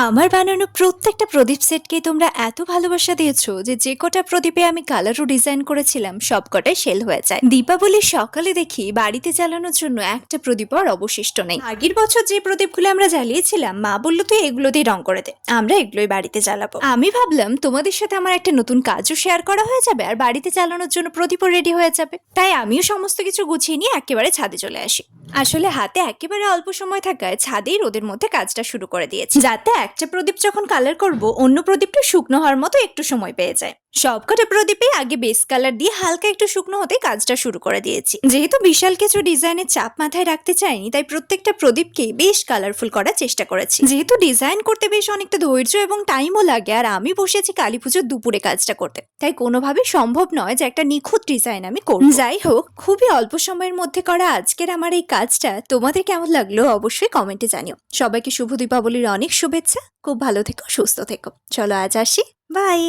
আমার বানানো প্রত্যেকটা প্রদীপ সেটকে তোমরা এত ভালোবাসা দিয়েছো যে যে কটা প্রদীপে আমি কালার ও ডিজাইন করেছিলাম সবকটাই সেল হয়ে যায়। দীপাবলির সকালে দেখি বাড়িতে জ্বালানোর জন্য একটা প্রদীপ আর অবশিষ্ট নেই। আগের বছর যে প্রদীপগুলো আমরা জ্বালিয়েছিলাম মা বললো তুই এগুলো দিয়ে রং করে দে, আমরা এগুলোই বাড়িতে জ্বালাবো। আমি ভাবলাম তোমাদের সাথে আমার একটা নতুন কাজও শেয়ার করা হয়ে যাবে আর বাড়িতে জ্বালানোর জন্য প্রদীপও রেডি হয়ে যাবে। তাই আমিও সমস্ত কিছু গুছিয়ে নিয়ে একেবারে ছাদে চলে আসি। আসলে হাতে একেবারে অল্প সময় থাকায় ছাদেই রোদের মধ্যে কাজটা শুরু করে দিয়েছি, যাতে একটা প্রদীপ যখন কালার করব অন্য প্রদীপটা শুকনো হওয়ার মতো একটু সময় পেয়ে যায়। সবকটা প্রদীপে আগে বেস কালার দিয়ে হালকা একটু শুকনো হতে কাজটা শুরু করে দিয়েছি। যেহেতু বিশাল কিছু ডিজাইনের চাপ মাথায় রাখতে চাইনি তাই প্রত্যেকটা প্রদীপকে বেশ কালারফুল করার চেষ্টা করেছি। যেহেতু ডিজাইন করতে বেশ অনেকটা ধৈর্য এবং টাইমও লাগে আর আমি বসেছি কালী পুজোর দুপুরে কাজটা করতে, তাই কোনোভাবে সম্ভব নয় যে একটা নিখুঁত ডিজাইন আমি করব। যাই হোক, খুবই অল্প সময়ের মধ্যে করা আজকের আমার এই কাজটা তোমাদের কেমন লাগলো অবশ্যই কমেন্টে জানিও। সবাইকে শুভ দীপাবলির অনেক শুভেচ্ছা। খুব ভালো থেকো, সুস্থ থেকো। চলো আজ আসি, বাই।